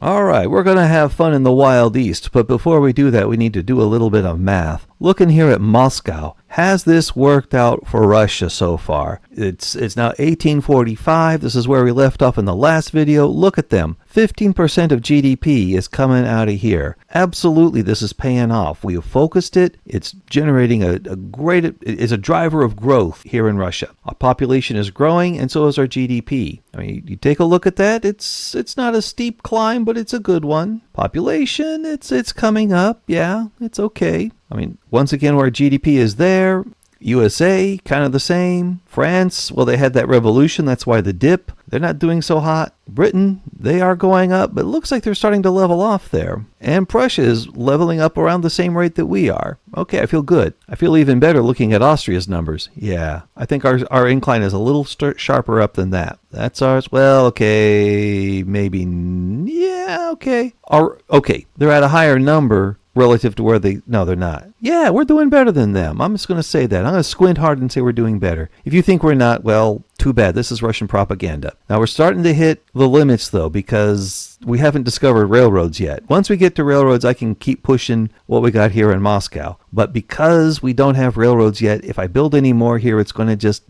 All right, we're going to have fun in the Wild East, but before we do that, we need to do a little bit of math. Looking here at Moscow, has this worked out for Russia so far? It's now 1845. This is where we left off in the last video. Look at them. 15% of GDP is coming out of here. Absolutely, this is paying off. We have focused it. It's generating it's a driver of growth here in Russia. Our population is growing, and so is our GDP. I mean, you take a look at that. It's not a steep climb, but it's a good one. Population, it's coming up. Yeah, it's okay. I mean, once again, where GDP is there. USA, kind of the same. France, well, they had that revolution. That's why the dip. They're not doing so hot. Britain, they are going up, but it looks like they're starting to level off there. And Prussia is leveling up around the same rate that we are. Okay, I feel good. I feel even better looking at Austria's numbers. Yeah, I think our incline is a little sharper up than that. That's ours. Well, okay, maybe. Yeah, okay. Okay, they're at a higher number relative to where no, they're not. Yeah, we're doing better than them. I'm just going to say that. I'm going to squint hard and say we're doing better. If you think we're not, well, too bad. This is Russian propaganda. Now, we're starting to hit the limits, though, because we haven't discovered railroads yet. Once we get to railroads, I can keep pushing what we got here in Moscow. But because we don't have railroads yet, if I build any more here, it's going to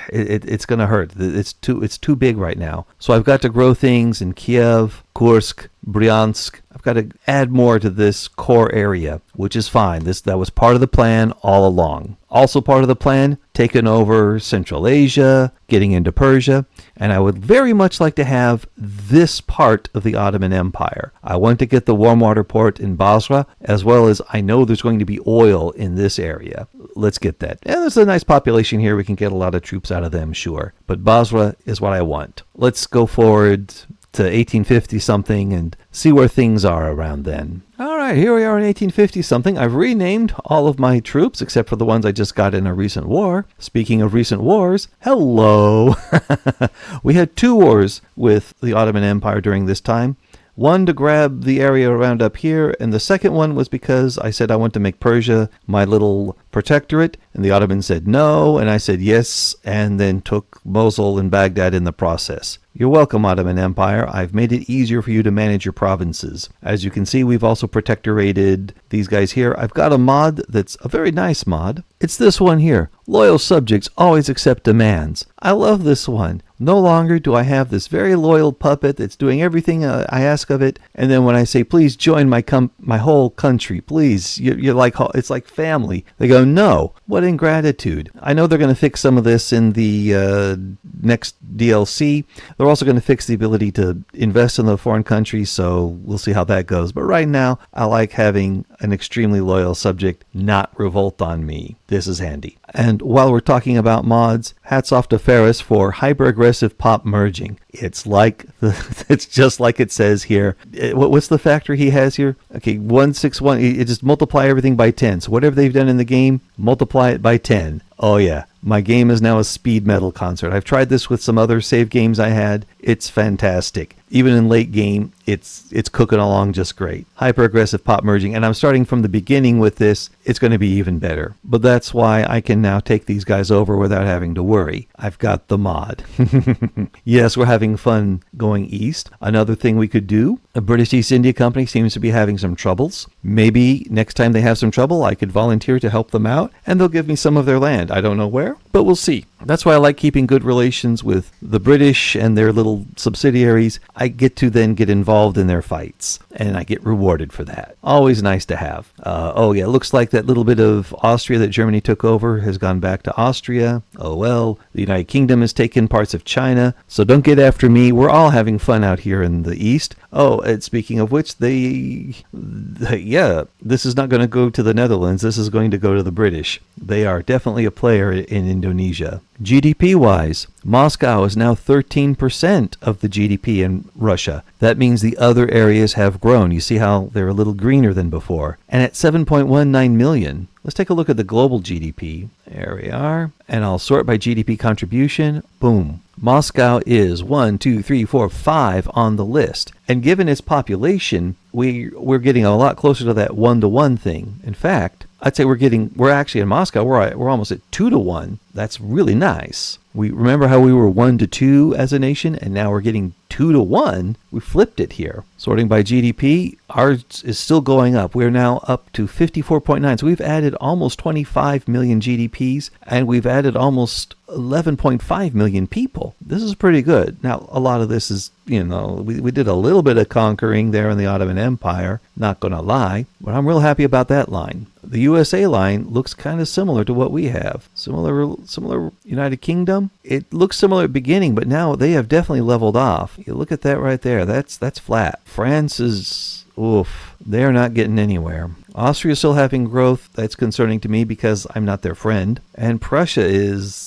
it's going to hurt. It's too big right now. So I've got to grow things in Kiev, Kursk, Bryansk. I've got to add more to this core area, which is fine. That was part of the plan all along. Also part of the plan, taking over Central Asia, getting into Persia, and I would very much like to have this part of the Ottoman Empire. I want to get the warm water port in Basra, as well as I know there's going to be oil in this area. Let's get that. And there's a nice population here. We can get a lot of troops out of them, sure. But Basra is what I want. Let's go forward to 1850 something and see where things are around then. All right, here we are in 1850 something. I've renamed all of my troops except for the ones I just got in a recent war. Speaking of recent wars, hello. We had 2 wars with the Ottoman Empire during this time. One to grab the area around up here, and the second one was because I said I want to make Persia my little protectorate, and the Ottomans said no, and I said yes, and then took Mosul and Baghdad in the process. You're welcome, Ottoman Empire. I've made it easier for you to manage your provinces. As you can see, we've also protectorated these guys here. I've got a mod that's a very nice mod. It's this one here. Loyal subjects always accept demands. I love this one. No longer do I have this very loyal puppet that's doing everything I ask of it, and then when I say, please join my whole country, please, you're like, it's like family. They go, no. What ingratitude. I know they're going to fix some of this in the next DLC. They're also going to fix the ability to invest in the foreign countries, so we'll see how that goes. But right now, I like having an extremely loyal subject not revolt on me. This is handy. And while we're talking about mods, hats off to Ferris for hyper-aggressive pop merging. It's just like it says here. What's the factor he has here? Okay, 161. You just multiply everything by 10. So whatever they've done in the game, multiply it by 10. Oh yeah, my game is now a speed metal concert. I've tried this with some other save games I had. It's fantastic. Even in late game, it's cooking along just great. Hyper-aggressive pop merging, and I'm starting from the beginning with this. It's going to be even better. But that's why I can now take these guys over without having to worry. I've got the mod. Yes, we're having fun going east. Another thing we could do, a British East India Company seems to be having some troubles. Maybe next time they have some trouble, I could volunteer to help them out, and they'll give me some of their land. I don't know where, but we'll see. That's why I like keeping good relations with the British and their little subsidiaries. I get to then get involved in their fights, and I get rewarded for that. Always nice to have. Oh yeah, it looks like that little bit of Austria that Germany took over has gone back to Austria. Oh well, the United Kingdom has taken parts of China, so don't get after me. We're all having fun out here in the East. Oh, and speaking of which, this is not going to go to the Netherlands. This is going to go to the British. They are definitely a player in Indonesia. GDP-wise, Moscow is now 13% of the GDP in Russia. That means the other areas have grown. You see how they're a little greener than before. And at 7.19 million, let's take a look at the global GDP. There we are. And I'll sort by GDP contribution. Boom. Moscow is 1, 2, 3, 4, 5 on the list. And given its population, we're getting a lot closer to that 1-to-1 thing. In fact, I'd say we're actually in Moscow, we're almost at 2-1. That's really nice. We remember how we were 1-2 as a nation, and now we're getting 2-1. We flipped it here. Sorting by GDP, ours is still going up. We're now up to 54.9. So we've added almost 25 million GDPs, and we've added almost 11.5 million people. This is pretty good. Now, a lot of this is, we did a little bit of conquering there in the Ottoman Empire, not going to lie, but I'm real happy about that line. The USA line looks kind of similar to what we have. Similar United Kingdom. It looks similar at the beginning, but now they have definitely leveled off. You look at that right there. That's flat. France is, they're not getting anywhere. Austria is still having growth. That's concerning to me because I'm not their friend. And Prussia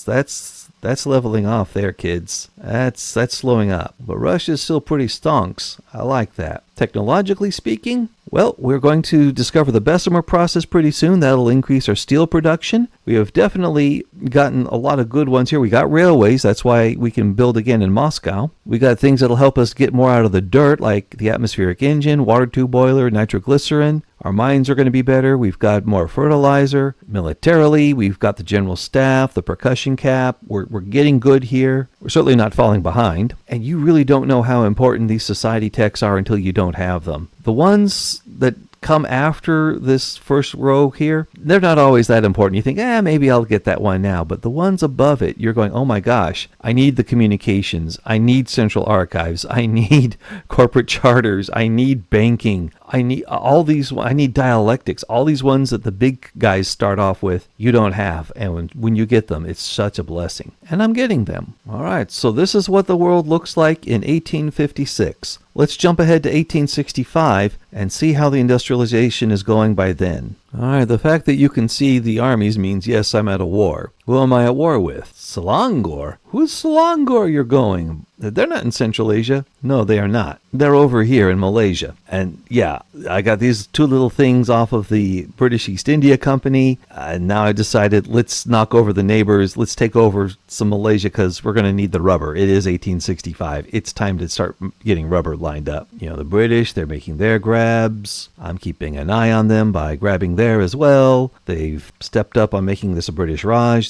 that's leveling off there, kids. That's slowing up. But Russia is still pretty stonks. I like that. Technologically speaking, well, we're going to discover the Bessemer process pretty soon. That'll increase our steel production. We have definitely gotten a lot of good ones here. We got railways. That's why we can build again in Moscow. We got things that'll help us get more out of the dirt, like the atmospheric engine, water tube boiler, nitroglycerin. Our mines are going to be better. We've got more fertilizer. Militarily, we've got the general staff, the percussion cap. We're getting good here. We're certainly not falling behind. And you really don't know how important these society techs are until you don't have them. The ones that come after this first row here, they're not always that important. You think, maybe I'll get that one now. But the ones above it, you're going, oh my gosh, I need the communications. I need central archives. I need corporate charters. I need banking. I need all these. I need dialectics. All these ones that the big guys start off with, you don't have. And when you get them, it's such a blessing. And I'm getting them. All right, so this is what the world looks like in 1856. Let's jump ahead to 1865 and see how the industrialization is going by then. All right, the fact that you can see the armies means, yes, I'm at a war. Who am I at war with? Selangor? Who's Selangor you're going? They're not in Central Asia. No, they are not. They're over here in Malaysia. And yeah, I got these two little things off of the British East India Company. And now I decided, let's knock over the neighbors. Let's take over some Malaysia because we're going to need the rubber. It is 1865. It's time to start getting rubber lined up. The British, they're making their grabs. I'm keeping an eye on them by grabbing there as well. They've stepped up on making this a British Raj.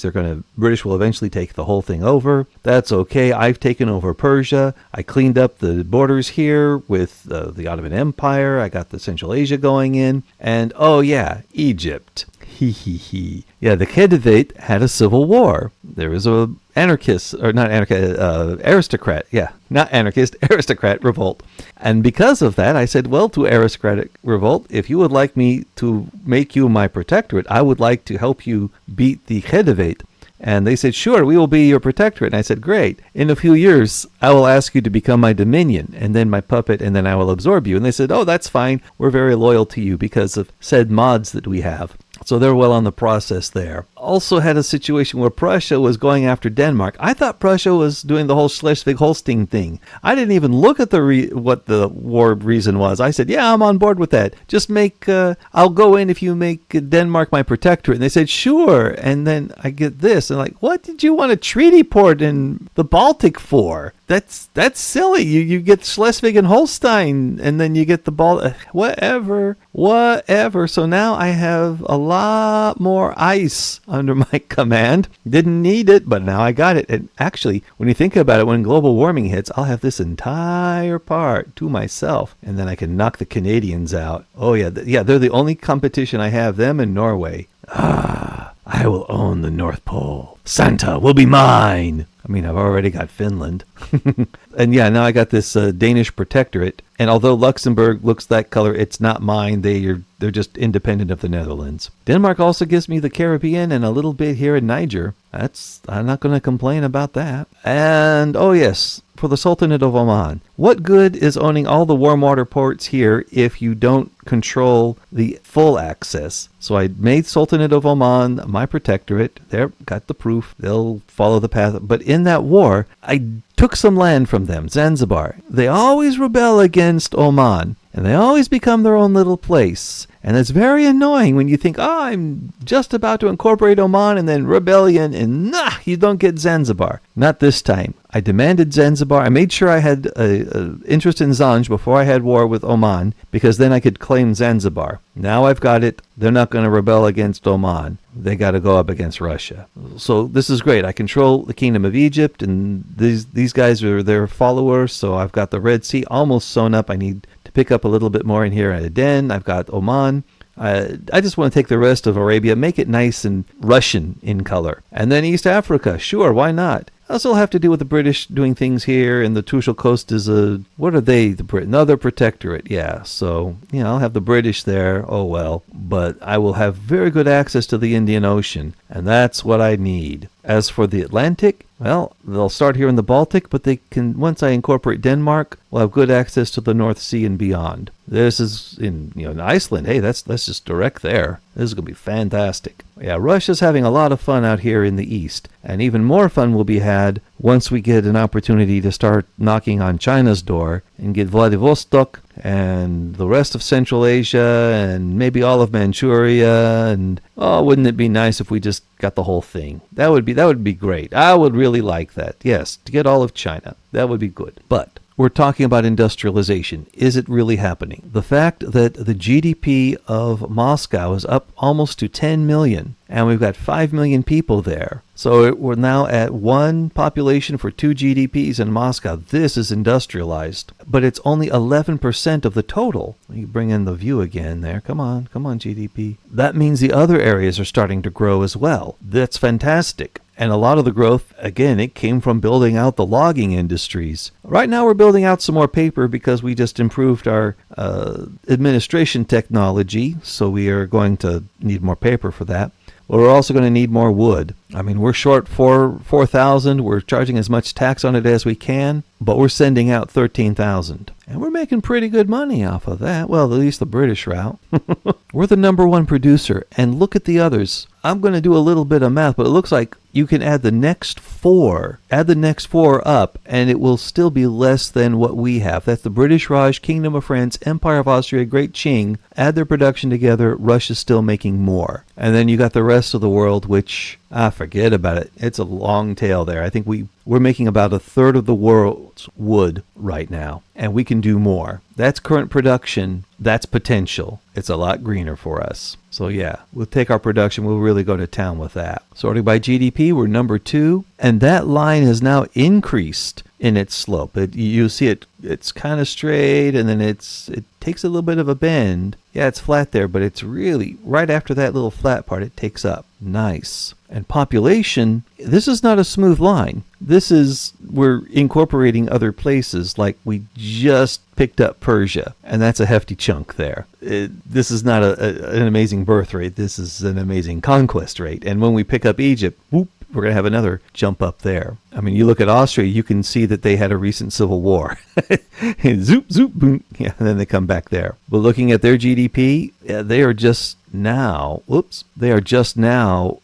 British will eventually take the whole thing over. That's okay. I've taken over Persia. I cleaned up the borders here with the Ottoman Empire. I got the Central Asia going in. And Egypt. Yeah, the Khedivate had a civil war. There was a aristocrat. Yeah, not anarchist, aristocrat revolt. And because of that, I said, well, to aristocratic revolt, if you would like me to make you my protectorate, I would like to help you beat the Khedivate. And they said, sure, we will be your protectorate. And I said, great. In a few years, I will ask you to become my dominion and then my puppet, and then I will absorb you. And they said, oh, that's fine. We're very loyal to you because of said mods that we have. So they're well on the process there. Also had a situation where Prussia was going after Denmark. I thought Prussia was doing the whole Schleswig-Holstein thing. I didn't even look at what the war reason was. I said, yeah, I'm on board with that. Just I'll go in if you make Denmark my protectorate. And they said, sure. And then I get this. And what did you want a treaty port in the Baltic for? That's silly. You get Schleswig and Holstein, and then you get the Baltic. Whatever. So now I have a lot more ice under my command. Didn't need it, but now I got it. And actually, when you think about it, when global warming hits, I'll have this entire part to myself, and then I can knock the Canadians out. Oh yeah, they're the only competition I have, them and Norway. I will own the North Pole. Santa will be mine. I mean, I've already got Finland. And yeah, now I got this Danish protectorate. And although Luxembourg looks that color, it's not mine. They're just independent of the Netherlands. Denmark also gives me the Caribbean and a little bit here in Niger. I'm not going to complain about that. And, oh yes, for the Sultanate of Oman. What good is owning all the warm water ports here if you don't control the full access? So I made Sultanate of Oman my protectorate. There, got the proof. They'll follow the path. But in that war, I took some land from them, Zanzibar. They always rebel against Oman. and they always become their own little place. And it's very annoying when you think, oh, I'm just about to incorporate Oman, and then rebellion, and you don't get Zanzibar. Not this time. I demanded Zanzibar. I made sure I had an interest in Zanj before I had war with Oman, because then I could claim Zanzibar. Now I've got it. They're not going to rebel against Oman. They got to go up against Russia. So this is great. I control the Kingdom of Egypt, and these guys are their followers, so I've got the Red Sea almost sewn up. I need to pick up a little bit more in here at Aden. I've got Oman. I just want to take the rest of Arabia, make it nice and Russian in color. And then East Africa, sure, why not? I'll still have to do with the British doing things here, and the Trucial Coast is what are they, the Brit? Another protectorate, yeah. So, I'll have the British there, oh well. But I will have very good access to the Indian Ocean, and that's what I need. As for the Atlantic, well, they'll start here in the Baltic, but they can, once I incorporate Denmark, we'll have good access to the North Sea and beyond. This is in Iceland. Hey, that's just direct there. This is going to be fantastic. Yeah, Russia's having a lot of fun out here in the east, and even more fun will be had once we get an opportunity to start knocking on China's door and get Vladivostok and the rest of Central Asia and maybe all of Manchuria, and wouldn't it be nice if we just got the whole thing? That would be great. I would really like that. Yes, to get all of China. That would be good. But we're talking about industrialization. Is it really happening? The fact that the GDP of Moscow is up almost to 10 million, and we've got 5 million people there. So we're now at 1 population for 2 GDPs in Moscow. This is industrialized, but it's only 11% of the total. You bring in the view again there. Come on, GDP. That means the other areas are starting to grow as well. That's fantastic. And a lot of the growth, again, it came from building out the logging industries. Right now we're building out some more paper because we just improved our administration technology, so we are going to need more paper for that. But we're also going to need more wood. I mean, we're short 4,000. We're charging as much tax on it as we can, but we're sending out 13,000. And we're making pretty good money off of that. Well, at least the British route. We're the #1 producer, and look at the others. I'm going to do a little bit of math, but it looks like you can add the next 4. Add the next 4 up, and it will still be less than what we have. That's the British Raj, Kingdom of France, Empire of Austria, Great Qing. Add their production together, Russia's still making more. And then you got the rest of the world, which, forget about it. It's a long tail there. I think we're making about 1/3 of the world's wood right now, and we can do more. That's current production. That's potential. It's a lot greener for us. So yeah, we'll take our production. We'll really go to town with that. Sorting by GDP, we're #2, and that line has now increased in its slope. You see it's kind of straight, and then it takes a little bit of a bend. Yeah, it's flat there, but it's really right after that little flat part, it takes up. Nice. And population, this is not a smooth line. We're incorporating other places, like we just picked up Persia, and that's a hefty chunk there. This is not an amazing birth rate. This is an amazing conquest rate. And when we pick up Egypt, whoop, we're going to have another jump up there. I mean, you look at Austria, you can see that they had a recent civil war. Zoop, zoop, boom. Yeah, and then they come back there. But looking at their GDP, they are just now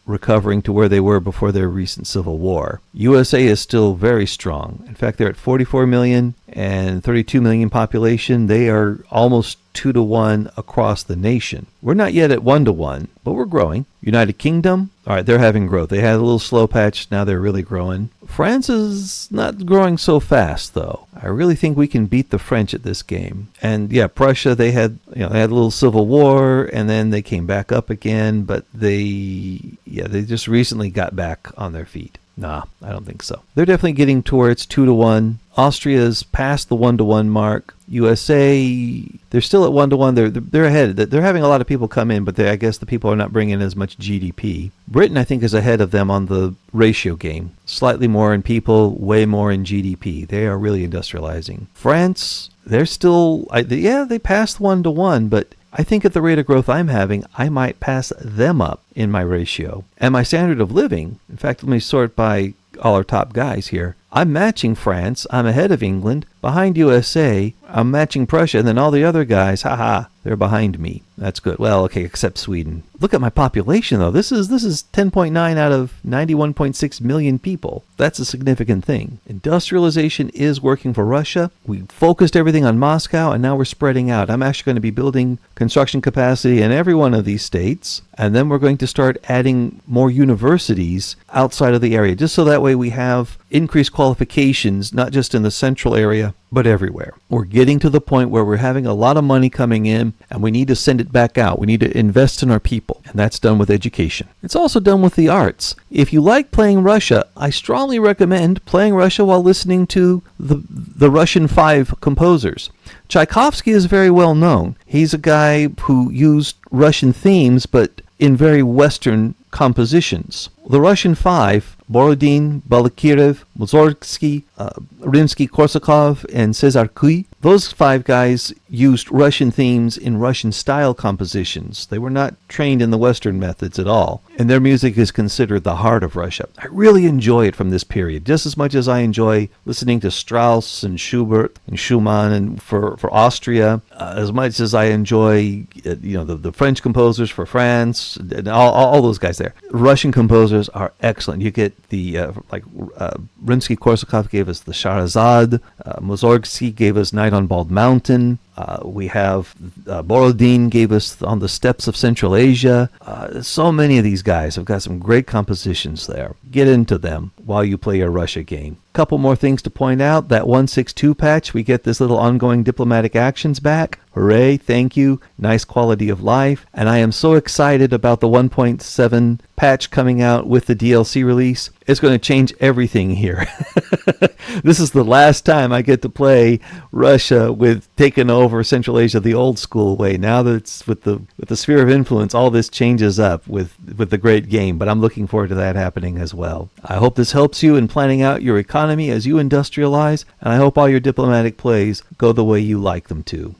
recovering to where they were before their recent civil war. USA is still very strong. In fact, they're at 44 million and 32 million population. They are almost 2-to-1 across the nation. We're not yet at 1-to-1, but we're growing. United Kingdom, all right, they're having growth. They had a little slow patch. Now they're really growing. France is not growing so fast, though. I really think we can beat the French at this game. And yeah, Prussia, they had a little civil war, and then they came back up again, but they just recently got back on their feet. Nah, I don't think so. They're definitely getting towards 2-to-1. Austria's past the 1-to-1 mark. USA, they're still at 1-to-1. They're ahead. They're having a lot of people come in, but I guess the people are not bringing as much GDP. Britain, I think, is ahead of them on the ratio game. Slightly more in people, way more in GDP. They are really industrializing. France, they're still, they passed 1-to-1, but I think at the rate of growth I'm having, I might pass them up in my ratio. And my standard of living, in fact, let me sort by all our top guys here. I'm matching France. I'm ahead of England. Behind USA, I'm matching Prussia, and then all the other guys, haha, they're behind me. That's good. Well, okay, except Sweden. Look at my population, though. This is 10.9 out of 91.6 million people. That's a significant thing. Industrialization is working for Russia. We focused everything on Moscow, and now we're spreading out. I'm actually going to be building construction capacity in every one of these states, and then we're going to start adding more universities outside of the area, just so that way we have increased qualifications, not just in the central area, but everywhere. We're getting to the point where we're having a lot of money coming in, and we need to send it back out. We need to invest in our people, and that's done with education. It's also done with the arts. If you like playing Russia, I strongly recommend playing Russia while listening to the Russian 5 composers. Tchaikovsky is very well known. He's a guy who used Russian themes, but in very Western compositions. The Russian 5, Borodin, Balakirev, Mussorgsky, Rimsky-Korsakov, and Cesar-Cui, those 5 guys used Russian themes in Russian-style compositions. They were not trained in the Western methods at all, and their music is considered the heart of Russia. I really enjoy it from this period, just as much as I enjoy listening to Strauss and Schubert and Schumann, and for Austria, as much as I enjoy the French composers for France, and all those guys there. Russian composers are excellent. You get the Rimsky-Korsakov gave us the Shahrazad, Mussorgsky gave us Night on Bald Mountain. We have Borodin gave us On the Steppes of Central Asia. So many of these guys have got some great compositions there. Get into them while you play your Russia game. Couple more things to point out. That 162 patch, we get this little ongoing diplomatic actions back. Hooray, thank you. Nice quality of life. And I am so excited about the 1.7 patch coming out with the DLC release. It's going to change everything here. This is the last time I get to play Russia with taking over Central Asia the old school way. Now that it's with the sphere of influence, all this changes up with the great game. But I'm looking forward to that happening as well. I hope this helps you in planning out your economy as you industrialize, and I hope all your diplomatic plays go the way you like them to.